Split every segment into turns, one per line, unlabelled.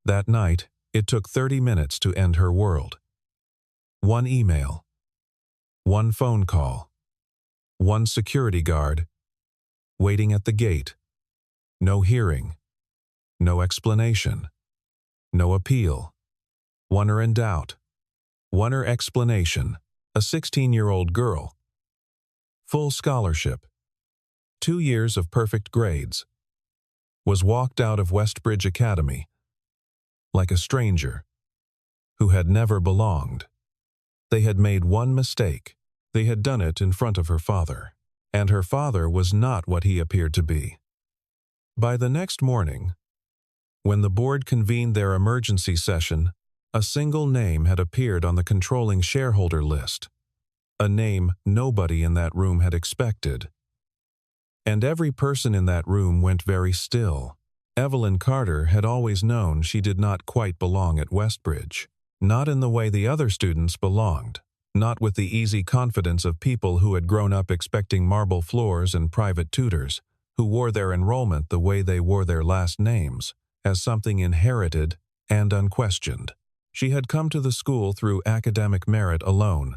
That night, it took 30 minutes to end her world. One email. One phone call. One security guard. Waiting at the gate. No hearing. No explanation. No appeal. Wonder and doubt. Wonder explanation. A 16-year-old girl. Full scholarship. 2 years of perfect grades. Was walked out of Westbridge Academy. Like a stranger. Who had never belonged. They had made one mistake. They had done it in front of her father. And her father was not what he appeared to be. By the next morning, when the board convened their emergency session, a single name had appeared on the controlling shareholder list. A name nobody in that room had expected. And every person in that room went very still. Evelyn Carter had always known she did not quite belong at Westbridge. Not in the way the other students belonged. Not with the easy confidence of people who had grown up expecting marble floors and private tutors, who wore their enrollment the way they wore their last names, as something inherited and unquestioned. She had come to the school through academic merit alone,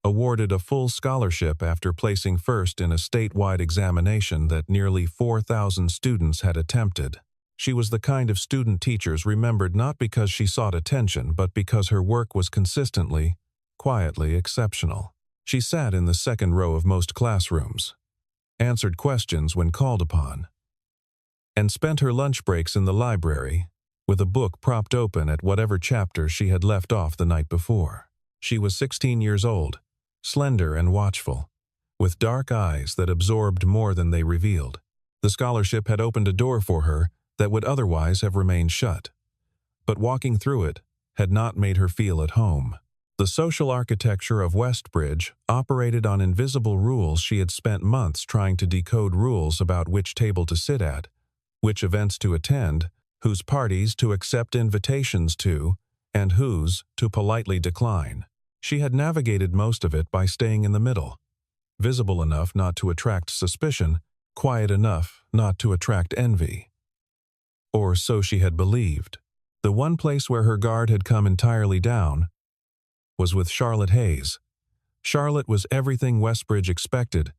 awarded a full scholarship after placing first in a statewide examination that nearly 4,000 students had attempted. She was the kind of student teachers remembered not because she sought attention, but because her work was consistently, quietly exceptional. She sat in the second row of most classrooms, answered questions when called upon, and spent her lunch breaks in the library, with a book propped open at whatever chapter she had left off the night before. She was 16 years old, slender and watchful, with dark eyes that absorbed more than they revealed. The scholarship had opened a door for her that would otherwise have remained shut, but walking through it had not made her feel at home. The social architecture of Westbridge operated on invisible rules she had spent months trying to decode, rules about which table to sit at, which events to attend, whose parties to accept invitations to, and whose to politely decline. She had navigated most of it by staying in the middle, visible enough not to attract suspicion, quiet enough not to attract envy. Or so she had believed. The one place where her guard had come entirely down was with Charlotte Hayes. Charlotte was everything Westbridge expected,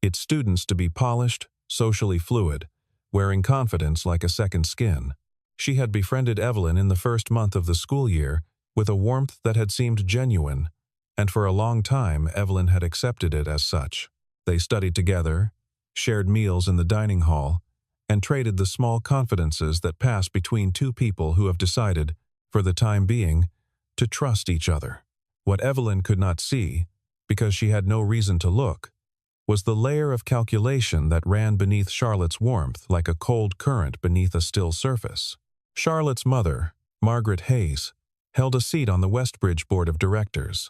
its students to be polished, socially fluid, wearing confidence like a second skin. She had befriended Evelyn in the first month of the school year with a warmth that had seemed genuine, and for a long time Evelyn had accepted it as such. They studied together, shared meals in the dining hall, and traded the small confidences that pass between two people who have decided, for the time being, to trust each other. What Evelyn could not see, because she had no reason to look, was the layer of calculation that ran beneath Charlotte's warmth like a cold current beneath a still surface. Charlotte's mother, Margaret Hayes, held a seat on the Westbridge Board of Directors.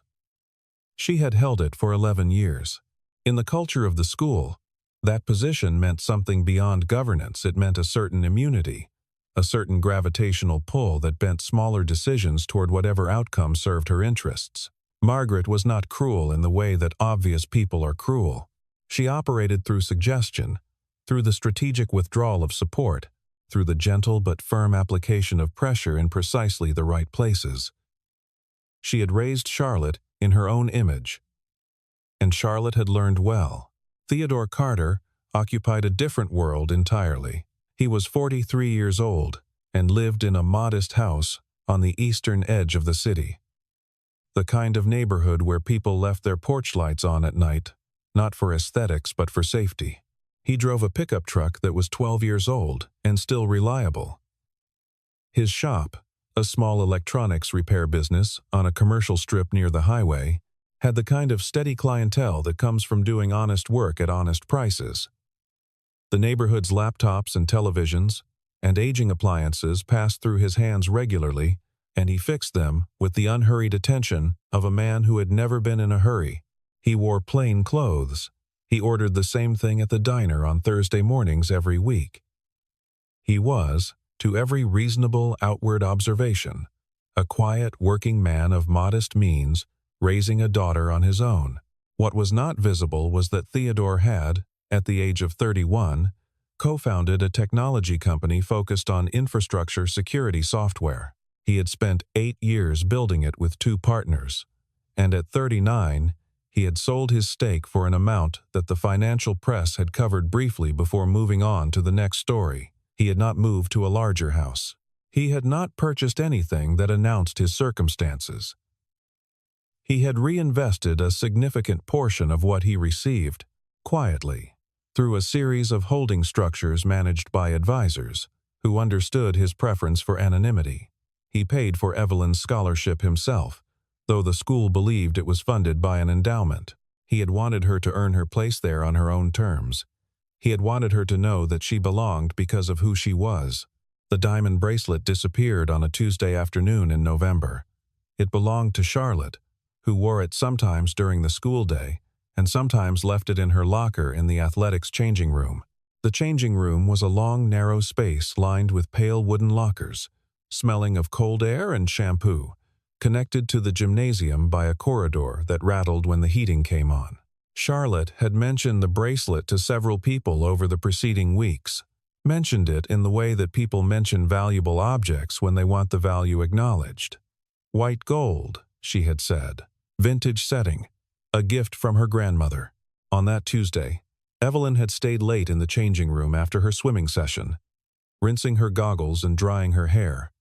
She had held it for 11 years. In the culture of the school, that position meant something beyond governance. It meant a certain immunity, a certain gravitational pull that bent smaller decisions toward whatever outcome served her interests. Margaret was not cruel in the way that obvious people are cruel. She operated through suggestion, through the strategic withdrawal of support, through the gentle but firm application of pressure in precisely the right places. She had raised Charlotte in her own image, and Charlotte had learned well. Theodore Carter occupied a different world entirely. He was 43 years old and lived in a modest house on the eastern edge of the city. The kind of neighborhood where people left their porch lights on at night, not for aesthetics but for safety. He drove a pickup truck that was 12 years old and still reliable. His shop, a small electronics repair business on a commercial strip near the highway, had the kind of steady clientele that comes from doing honest work at honest prices. The neighborhood's laptops and televisions and aging appliances passed through his hands regularly, and he fixed them with the unhurried attention of a man who had never been in a hurry. He wore plain clothes. He ordered the same thing at the diner on Thursday mornings every week. He was, to every reasonable outward observation, a quiet working man of modest means, raising a daughter on his own. What was not visible was that Theodore had, at the age of 31, co-founded a technology company focused on infrastructure security software. He had spent 8 years building it with 2 partners, and at 39, he had sold his stake for an amount that the financial press had covered briefly before moving on to the next story. He had not moved to a larger house. He had not purchased anything that announced his circumstances. He had reinvested a significant portion of what he received, quietly, through a series of holding structures managed by advisors, who understood his preference for anonymity. He paid for Evelyn's scholarship himself, though the school believed it was funded by an endowment. He had wanted her to earn her place there on her own terms. He had wanted her to know that she belonged because of who she was. The diamond bracelet disappeared on a Tuesday afternoon in November. It belonged to Charlotte, who wore it sometimes during the school day and sometimes left it in her locker in the athletics changing room. The changing room was a long, narrow space lined with pale wooden lockers, smelling of cold air and shampoo, connected to the gymnasium by a corridor that rattled when the heating came on. Charlotte had mentioned the bracelet to several people over the preceding weeks, mentioned it in the way that people mention valuable objects when they want the value acknowledged. White gold, she had said. Vintage setting. A gift from her grandmother. On that Tuesday, Evelyn had stayed late in the changing room after her swimming session, rinsing her goggles and drying her hair,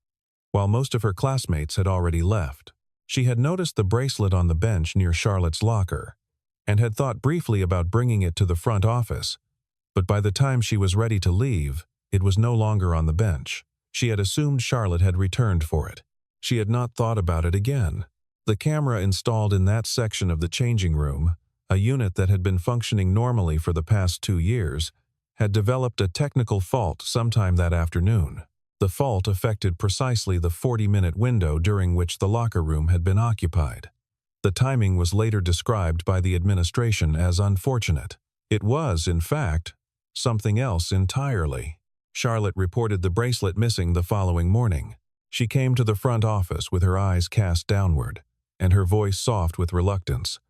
while most of her classmates had already left. She had noticed the bracelet on the bench near Charlotte's locker, and had thought briefly about bringing it to the front office, but by the time she was ready to leave, it was no longer on the bench. She had assumed Charlotte had returned for it. She had not thought about it again. The camera installed in that section of the changing room, a unit that had been functioning normally for the past 2 years, had developed a technical fault sometime that afternoon. The fault affected precisely the 40-minute window during which the locker room had been occupied. The timing was later described by the administration as unfortunate. It was, in fact, something else entirely. Charlotte reported the bracelet missing the following morning. She came to the front office with her eyes cast downward, and her voice soft with reluctance,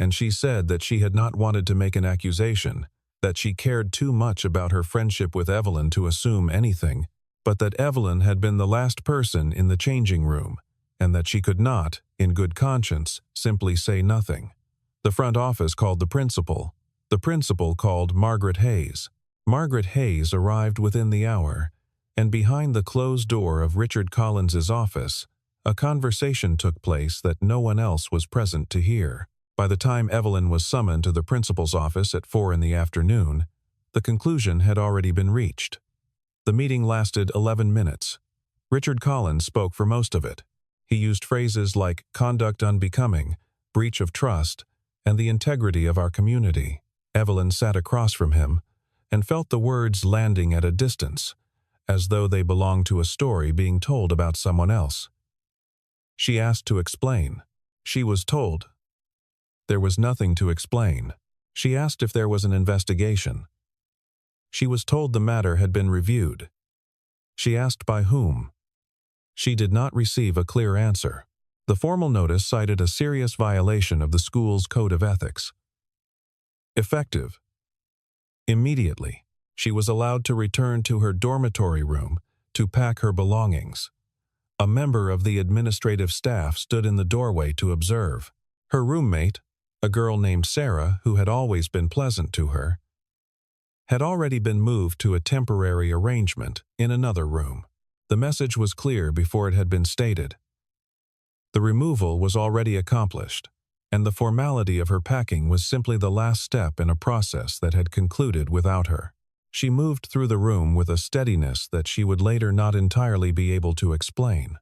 and she said that she had not wanted to make an accusation, that she cared too much about her friendship with Evelyn to assume anything, but that Evelyn had been the last person in the changing room, and that she could not, in good conscience, simply say nothing. The front office called the principal. The principal called Margaret Hayes. Margaret Hayes arrived within the hour, and behind the closed door of Richard Collins's office, a conversation took place that no one else was present to hear. By the time Evelyn was summoned to the principal's office at 4 in the afternoon, the conclusion had already been reached. The meeting lasted 11 minutes. Richard Collins spoke for most of it. He used phrases like conduct unbecoming, breach of trust, and the integrity of our community. Evelyn sat across from him and felt the words landing at a distance, as though they belonged to a story being told about someone else. She asked to explain. She was told there was nothing to explain. She asked if there was an investigation. She was told the matter had been reviewed. She asked by whom. She did not receive a clear answer. The formal notice cited a serious violation of the school's code of ethics. Effective. Immediately, she was allowed to return to her dormitory room to pack her belongings. A member of the administrative staff stood in the doorway to observe. Her roommate, a girl named Sarah who had always been pleasant to her, had already been moved to a temporary arrangement in another room. The message was clear before it had been stated. The removal was already accomplished, and the formality of her packing was simply the last step in a process that had concluded without her. She moved through the room with a steadiness that she would later not entirely be able to explain.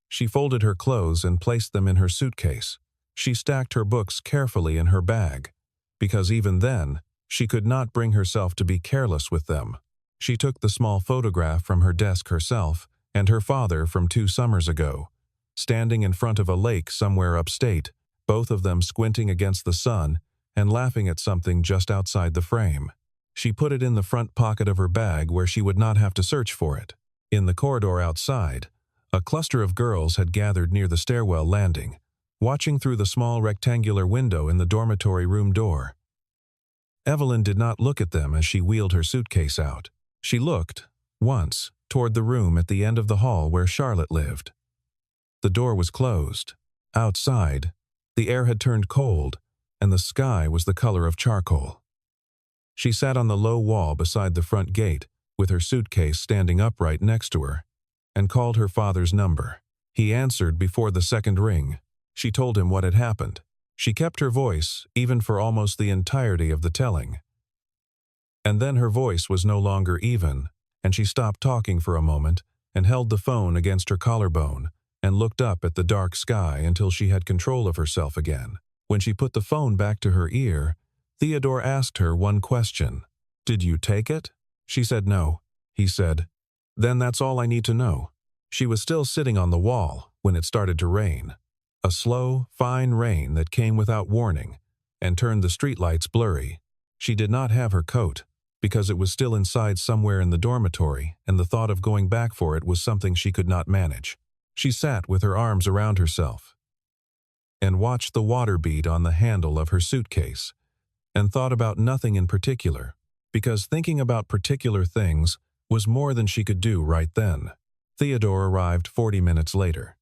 She folded her clothes and placed them in her suitcase. She stacked her books carefully in her bag, because even then, she could not bring herself to be careless with them. She took the small photograph from her desk herself and her father from 2 summers ago, standing in front of a lake somewhere upstate, both of them squinting against the sun and laughing at something just outside the frame. She put it in the front pocket of her bag where she would not have to search for it. In the corridor outside, a cluster of girls had gathered near the stairwell landing, watching through the small rectangular window in the dormitory room door. Evelyn did not look at them as she wheeled her suitcase out. She looked, once, toward the room at the end of the hall where Charlotte lived. The door was closed. Outside, the air had turned cold, and the sky was the color of charcoal. She sat on the low wall beside the front gate, with her suitcase standing upright next to her, and called her father's number. He answered before the second ring. She told him what had happened. She kept her voice, even for almost the entirety of the telling. And then her voice was no longer even, and she stopped talking for a moment and held the phone against her collarbone and looked up at the dark sky until she had control of herself again. When she put the phone back to her ear, Theodore asked her one question. "Did you take it?" She said no. He said, "Then that's all I need to know." She was still sitting on the wall when it started to rain. A slow, fine rain that came without warning and turned the streetlights blurry. She did not have her coat because it was still inside somewhere in the dormitory, and the thought of going back for it was something she could not manage. She sat with her arms around herself and watched the water bead on the handle of her suitcase and thought about nothing in particular, because thinking about particular things was more than she could do right then. Theodore arrived 40 minutes later.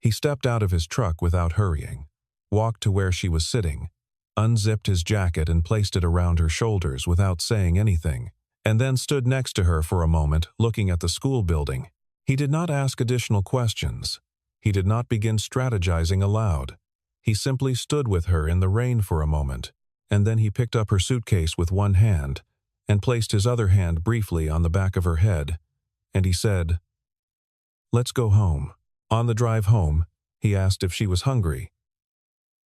He stepped out of his truck without hurrying, walked to where she was sitting, unzipped his jacket and placed it around her shoulders without saying anything, and then stood next to her for a moment looking at the school building. He did not ask additional questions. He did not begin strategizing aloud. He simply stood with her in the rain for a moment, and then he picked up her suitcase with one hand and placed his other hand briefly on the back of her head, and he said, "Let's go home." On the drive home, he asked if she was hungry.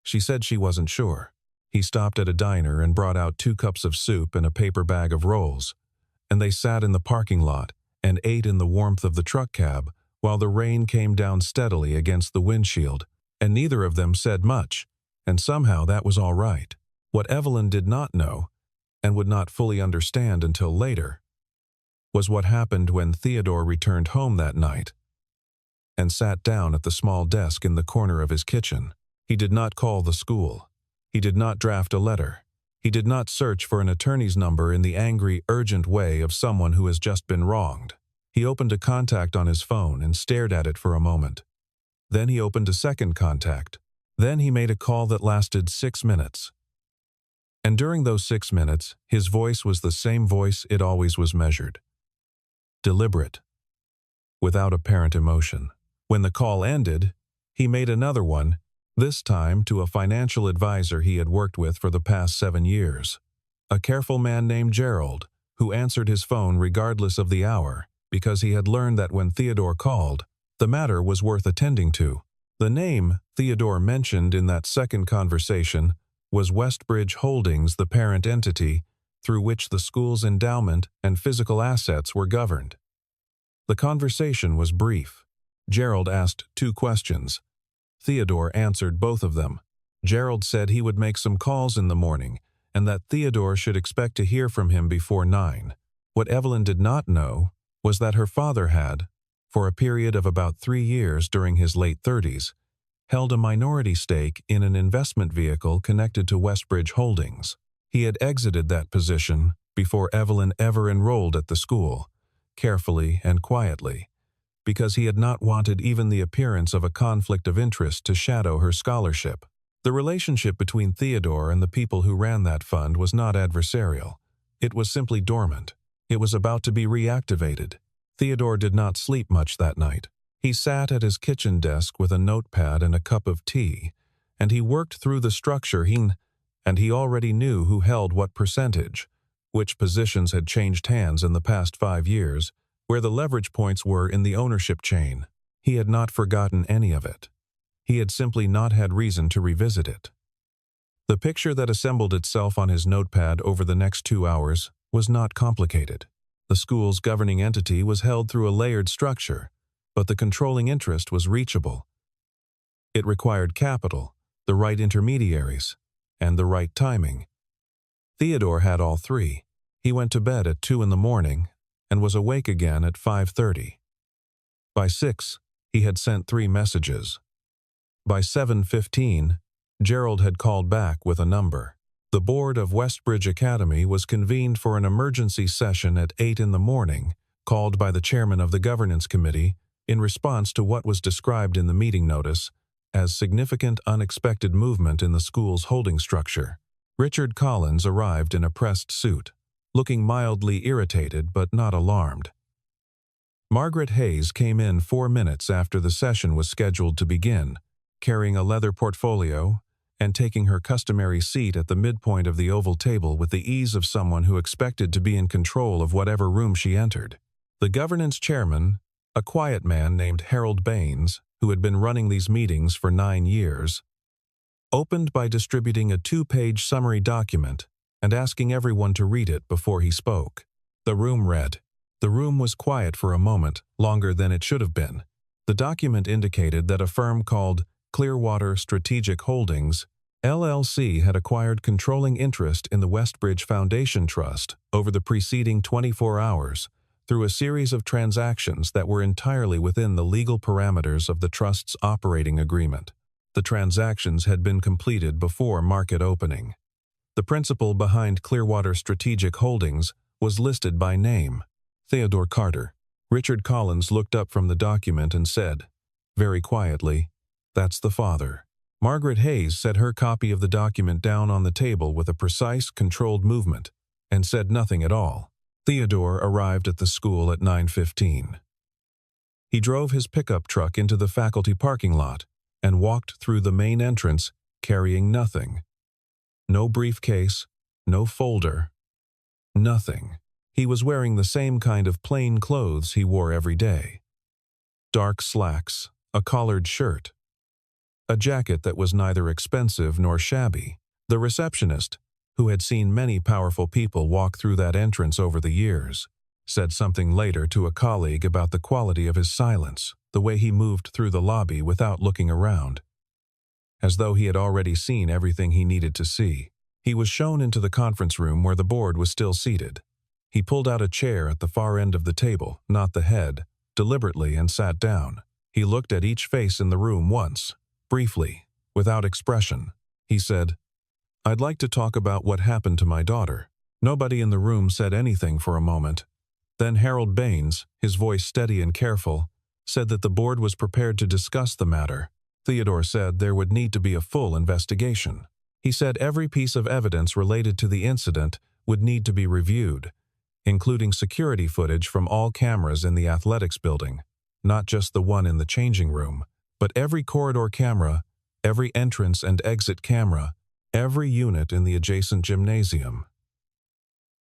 She said she wasn't sure. He stopped at a diner and brought out 2 cups of soup and a paper bag of rolls, and they sat in the parking lot and ate in the warmth of the truck cab while the rain came down steadily against the windshield, and neither of them said much, and somehow that was all right. What Evelyn did not know, and would not fully understand until later, was what happened when Theodore returned home that night and sat down at the small desk in the corner of his kitchen. He did not call the school. He did not draft a letter. He did not search for an attorney's number in the angry, urgent way of someone who has just been wronged. He opened a contact on his phone and stared at it for a moment. Then he opened a second contact. Then he made a call that lasted 6 minutes. And during those 6 minutes, his voice was the same voice it always was measured. Deliberate, without apparent emotion. When the call ended, he made another one, this time to a financial advisor he had worked with for the past 7 years. A careful man named Gerald, who answered his phone regardless of the hour, because he had learned that when Theodore called, the matter was worth attending to. The name Theodore mentioned in that second conversation was Westbridge Holdings, the parent entity through which the school's endowment and physical assets were governed. The conversation was brief. Gerald asked 2 questions. Theodore answered both of them. Gerald said he would make some calls in the morning and that Theodore should expect to hear from him before 9. What Evelyn did not know was that her father had, for a period of about 3 years during his late 30s, held a minority stake in an investment vehicle connected to Westbridge Holdings. He had exited that position before Evelyn ever enrolled at the school, carefully and quietly, because he had not wanted even the appearance of a conflict of interest to shadow her scholarship. The relationship between Theodore and the people who ran that fund was not adversarial. It was simply dormant. It was about to be reactivated. Theodore did not sleep much that night. He sat at his kitchen desk with a notepad and a cup of tea, and he worked through the structure and he already knew who held what percentage, which positions had changed hands in the past 5 years, where the leverage points were in the ownership chain. He had not forgotten any of it. He had simply not had reason to revisit it. The picture that assembled itself on his notepad over the next 2 hours was not complicated. The school's governing entity was held through a layered structure, but the controlling interest was reachable. It required capital, the right intermediaries, and the right timing. Theodore had all 3. He went to bed at 2 in the morning and was awake again at 5:30. By 6, he had sent 3 messages. By 7:15, Gerald had called back with a number. The board of Westbridge Academy was convened for an emergency session at 8 in the morning, called by the chairman of the governance committee, in response to what was described in the meeting notice as significant unexpected movement in the school's holding structure. Richard Collins arrived in a pressed suit, looking mildly irritated but not alarmed. Margaret Hayes came in 4 minutes after the session was scheduled to begin, carrying a leather portfolio and taking her customary seat at the midpoint of the oval table with the ease of someone who expected to be in control of whatever room she entered. The governance chairman, a quiet man named Harold Baines, who had been running these meetings for 9 years, opened by distributing a 2-page summary document and asking everyone to read it before he spoke. The room read. The room was quiet for a moment, longer than it should have been. The document indicated that a firm called Clearwater Strategic Holdings, LLC had acquired controlling interest in the Westbridge Foundation Trust over the preceding 24 hours through a series of transactions that were entirely within the legal parameters of the trust's operating agreement. The transactions had been completed before market opening. The principal behind Clearwater Strategic Holdings was listed by name, Theodore Carter. Richard Collins looked up from the document and said, very quietly, "That's the father." Margaret Hayes set her copy of the document down on the table with a precise, controlled movement, and said nothing at all. Theodore arrived at the school at 9:15. He drove his pickup truck into the faculty parking lot and walked through the main entrance carrying nothing. No briefcase, no folder, nothing. He was wearing the same kind of plain clothes he wore every day. Dark slacks, a collared shirt, a jacket that was neither expensive nor shabby. The receptionist, who had seen many powerful people walk through that entrance over the years, said something later to a colleague about the quality of his silence, the way he moved through the lobby without looking around. As though he had already seen everything he needed to see, he was shown into the conference room where the board was still seated. He pulled out a chair at the far end of the table, not the head, deliberately, and sat down. He looked at each face in the room once, briefly, without expression. He said, "I'd like to talk about what happened to my daughter." Nobody in the room said anything for a moment. Then Harold Baines, his voice steady and careful, said that the board was prepared to discuss the matter. Theodore said there would need to be a full investigation. He said every piece of evidence related to the incident would need to be reviewed, including security footage from all cameras in the athletics building, not just the one in the changing room, but every corridor camera, every entrance and exit camera, every unit in the adjacent gymnasium.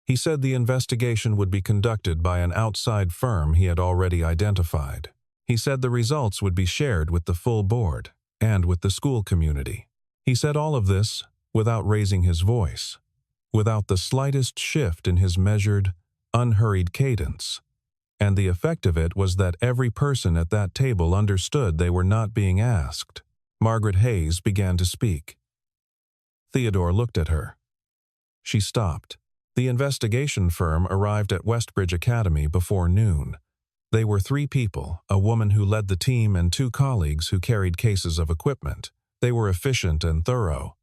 He said the investigation would be conducted by an outside firm he had already identified. He said the results would be shared with the full board and with the school community. He said all of this without raising his voice, without the slightest shift in his measured, unhurried cadence. And the effect of it was that every person at that table understood they were not being asked. Margaret Hayes began to speak. Theodore looked at her. She stopped. The investigation firm arrived at Westbridge Academy before noon. They were 3 people, a woman who led the team and 2 colleagues who carried cases of equipment. They were efficient and thorough,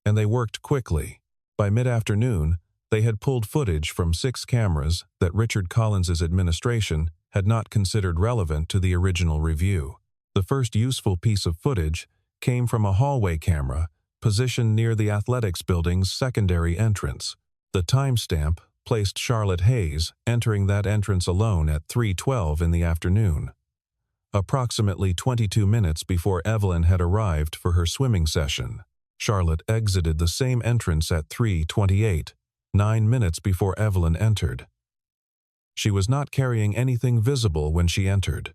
and they worked quickly. By mid-afternoon, they had pulled footage from 6 cameras that Richard Collins's administration had not considered relevant to the original review. The first useful piece of footage came from a hallway camera positioned near the athletics building's secondary entrance. The timestamp placed Charlotte Hayes entering that entrance alone at 3:12 in the afternoon, approximately 22 minutes before Evelyn had arrived for her swimming session. Charlotte exited the same entrance at 3:28, 9 minutes before Evelyn entered. She was not carrying anything visible when she entered.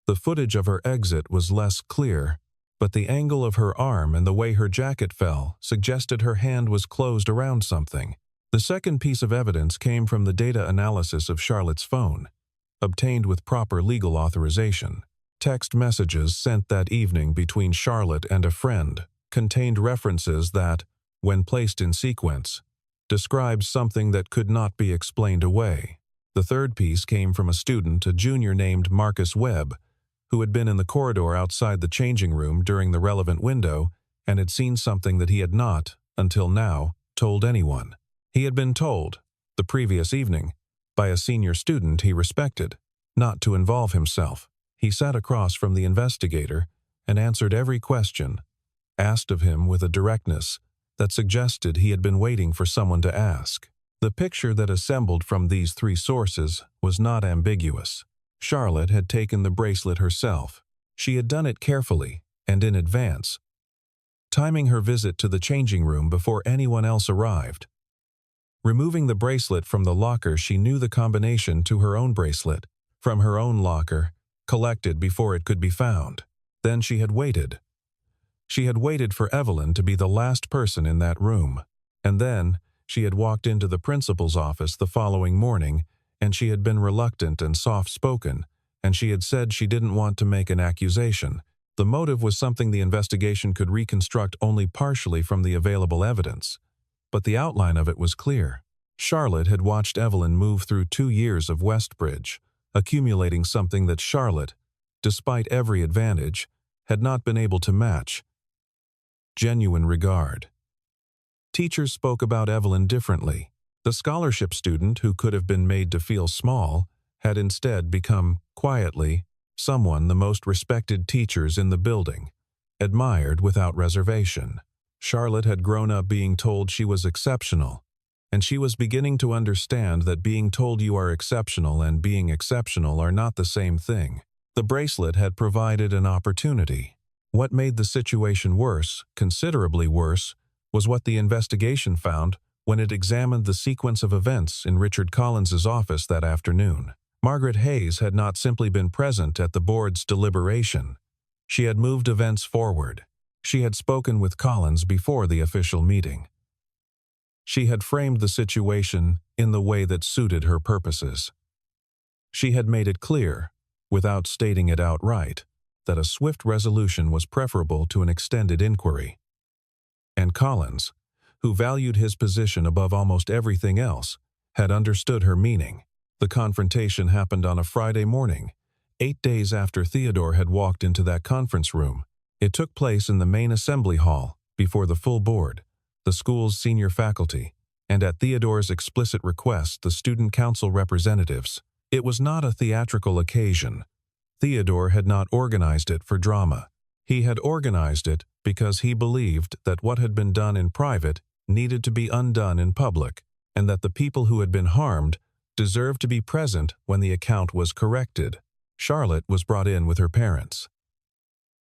The footage of her exit was less clear, but the angle of her arm and the way her jacket fell suggested her hand was closed around something. The second piece of evidence came from the data analysis of Charlotte's phone, obtained with proper legal authorization. Text messages sent that evening between Charlotte and a friend contained references that, when placed in sequence, described something that could not be explained away. The third piece came from a student, a junior named Marcus Webb, who had been in the corridor outside the changing room during the relevant window and had seen something that he had not, until now, told anyone. He had been told, the previous evening, by a senior student he respected, not to involve himself. He sat across from the investigator and answered every question asked of him with a directness that suggested he had been waiting for someone to ask. The picture that assembled from these three sources was not ambiguous. Charlotte had taken the bracelet herself. She had done it carefully and in advance, timing her visit to the changing room before anyone else arrived. Removing the bracelet from the locker, she knew the combination to her own bracelet from her own locker, collected before it could be found. Then she had waited. She had waited for Evelyn to be the last person in that room. And then she had walked into the principal's office the following morning, and she had been reluctant and soft-spoken, and she had said she didn't want to make an accusation. The motive was something the investigation could reconstruct only partially from the available evidence, but the outline of it was clear. Charlotte had watched Evelyn move through 2 years of Westbridge, accumulating something that Charlotte, despite every advantage, had not been able to match: genuine regard. Teachers spoke about Evelyn differently. The scholarship student who could have been made to feel small had instead become, quietly, someone the most respected teachers in the building, admired without reservation. Charlotte had grown up being told she was exceptional, and she was beginning to understand that being told you are exceptional and being exceptional are not the same thing. The bracelet had provided an opportunity. What made the situation worse, considerably worse, was what the investigation found when it examined the sequence of events in Richard Collins's office that afternoon. Margaret Hayes had not simply been present at the board's deliberation. She had moved events forward. She had spoken with Collins before the official meeting. She had framed the situation in the way that suited her purposes. She had made it clear, without stating it outright, that a swift resolution was preferable to an extended inquiry. And Collins, who valued his position above almost everything else, had understood her meaning. The confrontation happened on a Friday morning, 8 days after Theodore had walked into that conference room. It took place in the main assembly hall, before the full board, the school's senior faculty, and at Theodore's explicit request, the student council representatives. It was not a theatrical occasion. Theodore had not organized it for drama. He had organized it because he believed that what had been done in private needed to be undone in public, and that the people who had been harmed deserved to be present when the account was corrected. Charlotte was brought in with her parents.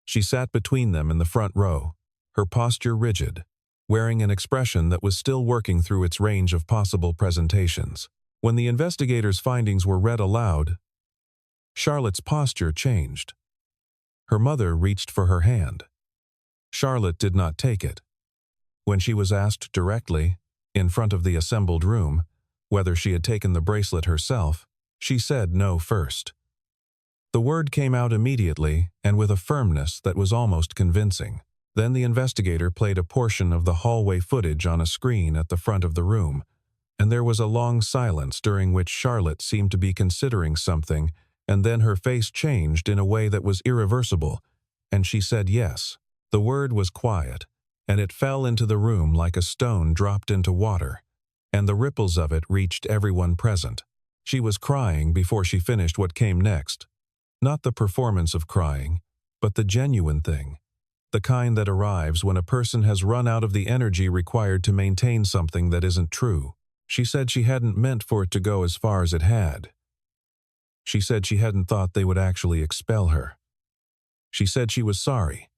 She sat between them in the front row, her posture rigid, wearing an expression that was still working through its range of possible presentations. When the investigators' findings were read aloud, Charlotte's posture changed. Her mother reached for her hand. Charlotte did not take it. When she was asked directly, in front of the assembled room, whether she had taken the bracelet herself, she said no first. The word came out immediately and with a firmness that was almost convincing. Then the investigator played a portion of the hallway footage on a screen at the front of the room, and there was a long silence during which Charlotte seemed to be considering something, and then her face changed in a way that was irreversible, and she said yes. The word was quiet, and it fell into the room like a stone dropped into water, and the ripples of it reached everyone present. She was crying before she finished what came next. Not the performance of crying, but the genuine thing. The kind that arrives when a person has run out of the energy required to maintain something that isn't true. She said she hadn't meant for it to go as far as it had. She said she hadn't thought they would actually expel her. She said she was sorry.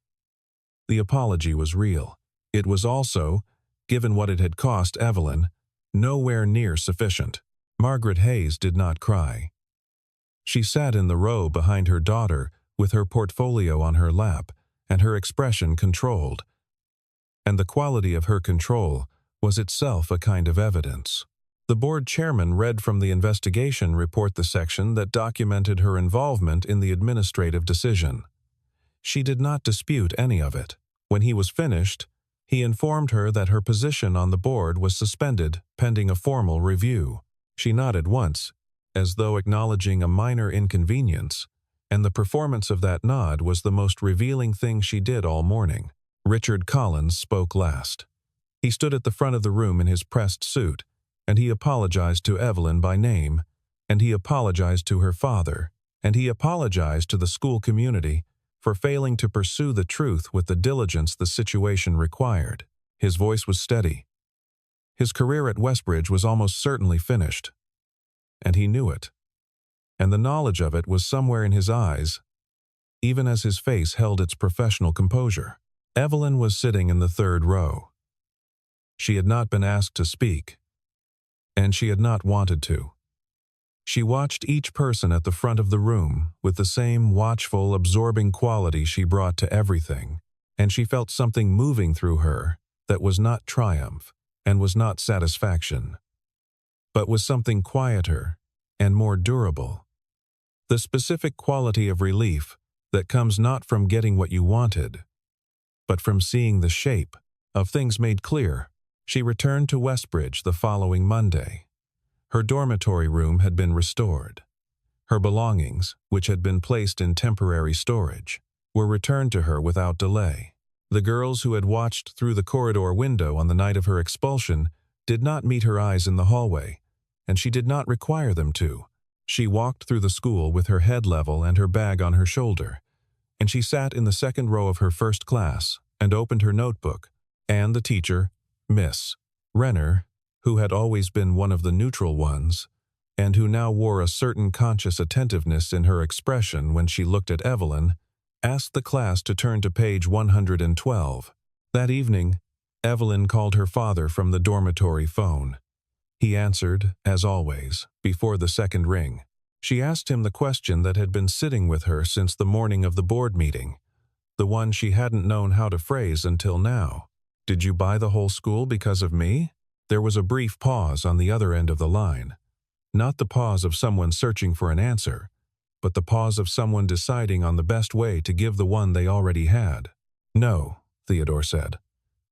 The apology was real. It was also, given what it had cost Evelyn, nowhere near sufficient. Margaret Hayes did not cry. She sat in the row behind her daughter with her portfolio on her lap and her expression controlled. And the quality of her control was itself a kind of evidence. The board chairman read from the investigation report the section that documented her involvement in the administrative decision. She did not dispute any of it. When he was finished, he informed her that her position on the board was suspended pending a formal review. She nodded once, as though acknowledging a minor inconvenience, and the performance of that nod was the most revealing thing she did all morning. Richard Collins spoke last. He stood at the front of the room in his pressed suit, and he apologized to Evelyn by name, and he apologized to her father, and he apologized to the school community for failing to pursue the truth with the diligence the situation required. His voice was steady. His career at Westbridge was almost certainly finished, and he knew it. And the knowledge of it was somewhere in his eyes, even as his face held its professional composure. Evelyn was sitting in the third row. She had not been asked to speak, and she had not wanted to. She watched each person at the front of the room with the same watchful, absorbing quality she brought to everything, and she felt something moving through her that was not triumph and was not satisfaction, but was something quieter and more durable. The specific quality of relief that comes not from getting what you wanted, but from seeing the shape of things made clear. She returned to Westbridge the following Monday. Her dormitory room had been restored. Her belongings, which had been placed in temporary storage, were returned to her without delay. The girls who had watched through the corridor window on the night of her expulsion did not meet her eyes in the hallway, and she did not require them to. She walked through the school with her head level and her bag on her shoulder, and she sat in the second row of her first class and opened her notebook, and the teacher, Miss Renner, who had always been one of the neutral ones, and who now wore a certain conscious attentiveness in her expression when she looked at Evelyn, asked the class to turn to page 112. That evening, Evelyn called her father from the dormitory phone. He answered, as always, before the second ring. She asked him the question that had been sitting with her since the morning of the board meeting, the one she hadn't known how to phrase until now. "Did you buy the whole school because of me?" There was a brief pause on the other end of the line. Not the pause of someone searching for an answer, but the pause of someone deciding on the best way to give the one they already had. "No," Theodore said.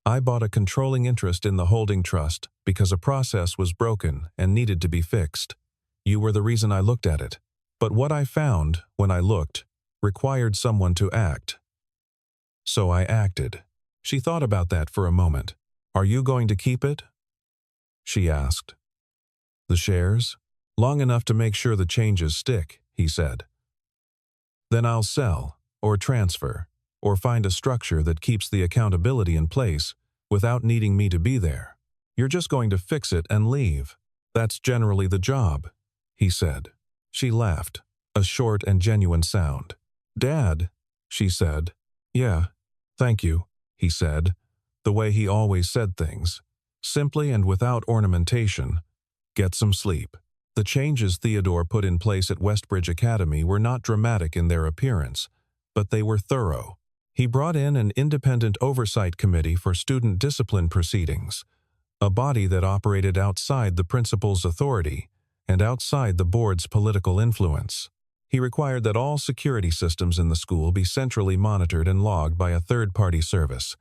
"I bought a controlling interest in the holding trust because a process was broken and needed to be fixed. You were the reason I looked at it. But what I found, when I looked, required someone to act. So I acted." She thought about that for a moment. "Are you going to keep it?" she asked. "The shares? Long enough to make sure the changes stick," he said. "Then I'll sell, or transfer, or find a structure that keeps the accountability in place without needing me to be there. You're just going to fix it and leave. That's generally the job," he said. She laughed, a short and genuine sound. "Dad," she said. "Yeah, thank you," he said, the way he always said things, simply and without ornamentation. "Get some sleep." The changes Theodore put in place at Westbridge Academy were not dramatic in their appearance, but they were thorough. He brought in an independent oversight committee for student discipline proceedings, a body that operated outside the principal's authority and outside the board's political influence. He required that all security systems in the school be centrally monitored and logged by a third-party service,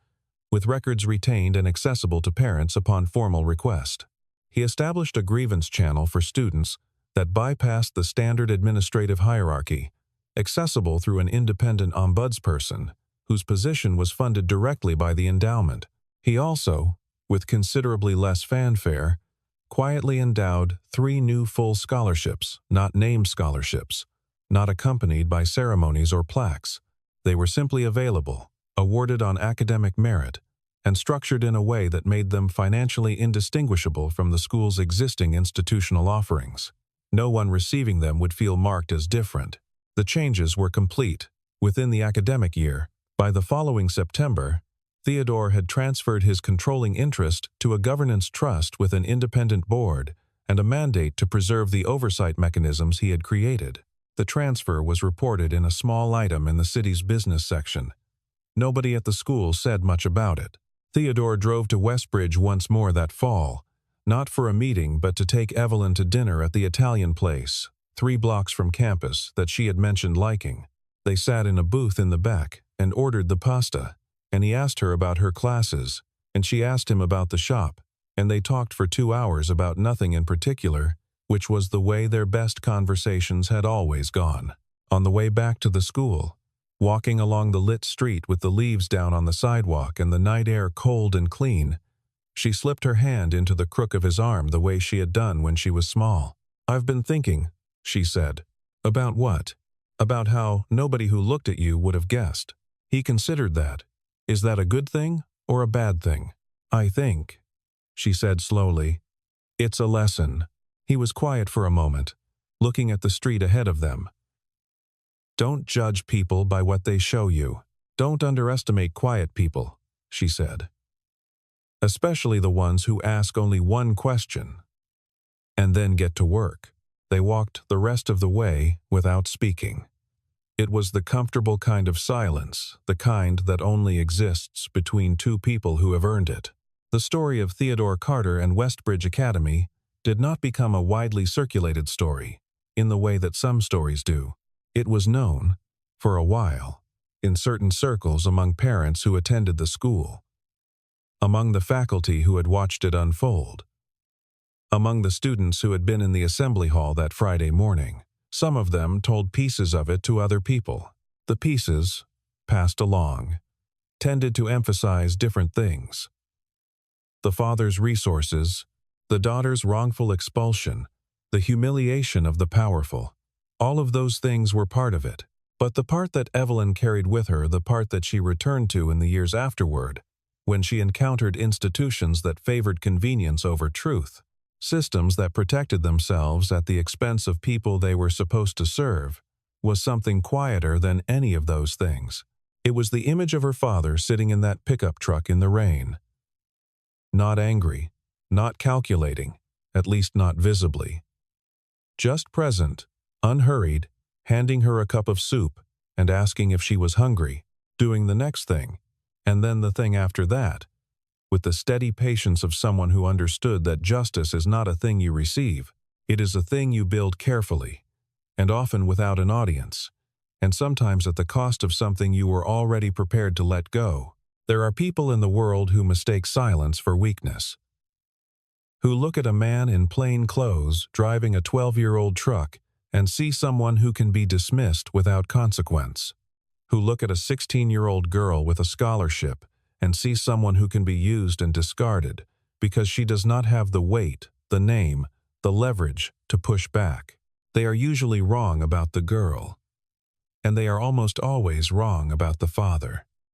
with records retained and accessible to parents upon formal request. He established a grievance channel for students that bypassed the standard administrative hierarchy, accessible through an independent ombudsperson, whose position was funded directly by the endowment. He also, with considerably less fanfare, quietly endowed 3 new full scholarships, not named scholarships, not accompanied by ceremonies or plaques. They were simply available, awarded on academic merit, and structured in a way that made them financially indistinguishable from the school's existing institutional offerings. No one receiving them would feel marked as different. The changes were complete. Within the academic year, by the following September, Theodore had transferred his controlling interest to a governance trust with an independent board and a mandate to preserve the oversight mechanisms he had created. The transfer was reported in a small item in the city's business section. Nobody at the school said much about it. Theodore drove to Westbridge once more that fall, not for a meeting but to take Evelyn to dinner at the Italian place, 3 blocks from campus, that she had mentioned liking. They sat in a booth in the back and ordered the pasta, and he asked her about her classes, and she asked him about the shop, and they talked for 2 hours about nothing in particular, which was the way their best conversations had always gone. On the way back to the school, walking along the lit street with the leaves down on the sidewalk and the night air cold and clean, she slipped her hand into the crook of his arm the way she had done when she was small. "I've been thinking," she said. "About what?" about how nobody who looked at you would have guessed. He considered that. Is that a good thing or a bad thing? I think, she said slowly, it's a lesson. He was quiet for a moment, looking at the street ahead of them. Don't judge people by what they show you. Don't underestimate quiet people, she said. Especially the ones who ask only one question and then get to work. They walked the rest of the way without speaking. It was the comfortable kind of silence, the kind that only exists between two people who have earned it. The story of Theodore Carter and Westbridge Academy did not become a widely circulated story in the way that some stories do. It was known, for a while, in certain circles among parents who attended the school, among the faculty who had watched it unfold, among the students who had been in the assembly hall that Friday morning. Some of them told pieces of it to other people. The pieces, passed along, tended to emphasize different things. The father's resources, the daughter's wrongful expulsion, the humiliation of the powerful. All of those things were part of it. But the part that Evelyn carried with her, the part that she returned to in the years afterward, when she encountered institutions that favored convenience over truth, systems that protected themselves at the expense of people they were supposed to serve, was something quieter than any of those things. It was the image of her father sitting in that pickup truck in the rain. Not angry, not calculating, at least not visibly. Just present, unhurried, handing her a cup of soup and asking if she was hungry, doing the next thing, and then the thing after that, with the steady patience of someone who understood that justice is not a thing you receive, it is a thing you build carefully, and often without an audience, and sometimes at the cost of something you were already prepared to let go. There are people in the world who mistake silence for weakness, who look at a man in plain clothes driving a 12-year-old truck and see someone who can be dismissed without consequence, who look at a 16-year-old girl with a scholarship and see someone who can be used and discarded because she does not have the weight, the name, the leverage to push back. They are usually wrong about the girl, and they are almost always wrong about the father.